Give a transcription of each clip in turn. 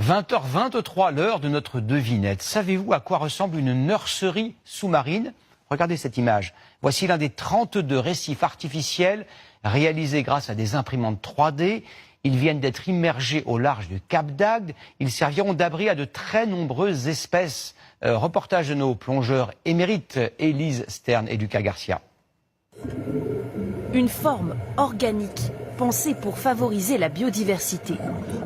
20h23, l'heure de notre devinette. Savez-vous à quoi ressemble une nurserie sous-marine? Regardez cette image. Voici l'un des 32 récifs artificiels réalisés grâce à des imprimantes 3D. Ils viennent d'être immergés au large du Cap d'Agde. Ils serviront d'abri à de très nombreuses espèces. Reportage de nos plongeurs émérites, Élise Stern et Lucas Garcia. Une forme organique, pensée pour favoriser la biodiversité.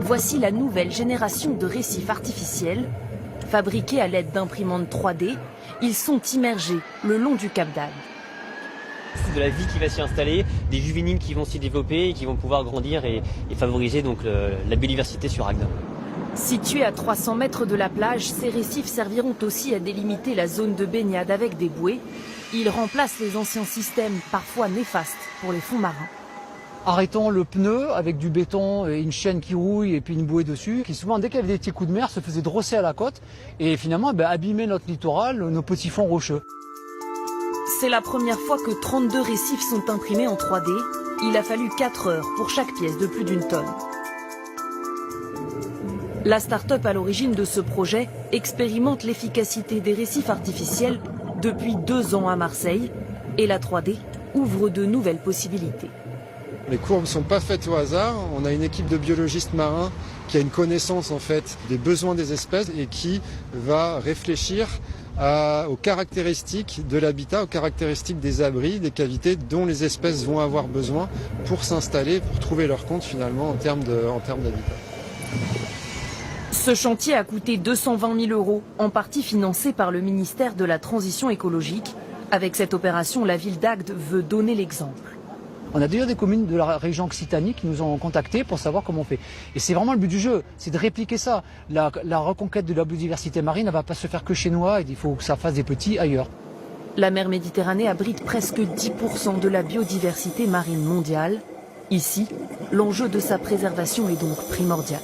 Voici la nouvelle génération de récifs artificiels. Fabriqués à l'aide d'imprimantes 3D, ils sont immergés le long du Cap d'Agde. C'est de la vie qui va s'y installer, des juvéniles qui vont s'y développer et qui vont pouvoir grandir et favoriser donc la biodiversité sur Agde. Situés à 300 mètres de la plage, ces récifs serviront aussi à délimiter la zone de baignade avec des bouées. Ils remplacent les anciens systèmes, parfois néfastes pour les fonds marins. Arrêtons le pneu avec du béton et une chaîne qui rouille et puis une bouée dessus, qui souvent, dès qu'il y avait des petits coups de mer, se faisait drosser à la côte et finalement abîmer notre littoral, nos petits fonds rocheux. C'est la première fois que 32 récifs sont imprimés en 3D. Il a fallu 4 heures pour chaque pièce de plus d'une tonne. La start-up à l'origine de ce projet expérimente l'efficacité des récifs artificiels depuis 2 ans à Marseille. Et la 3D ouvre de nouvelles possibilités. Les courbes ne sont pas faites au hasard. On a une équipe de biologistes marins qui a une connaissance en fait des besoins des espèces et qui va réfléchir aux caractéristiques de l'habitat, aux caractéristiques des abris, des cavités dont les espèces vont avoir besoin pour s'installer, pour trouver leur compte finalement en termes d'habitat. Ce chantier a coûté 220 000 €, en partie financé par le ministère de la Transition écologique. Avec cette opération, la ville d'Agde veut donner l'exemple. On a déjà des communes de la région occitanie qui nous ont contactés pour savoir comment on fait. Et c'est vraiment le but du jeu, c'est de répliquer ça. La reconquête de la biodiversité marine ne va pas se faire que chez nous, il faut que ça fasse des petits ailleurs. La mer Méditerranée abrite presque 10% de la biodiversité marine mondiale. Ici, l'enjeu de sa préservation est donc primordial.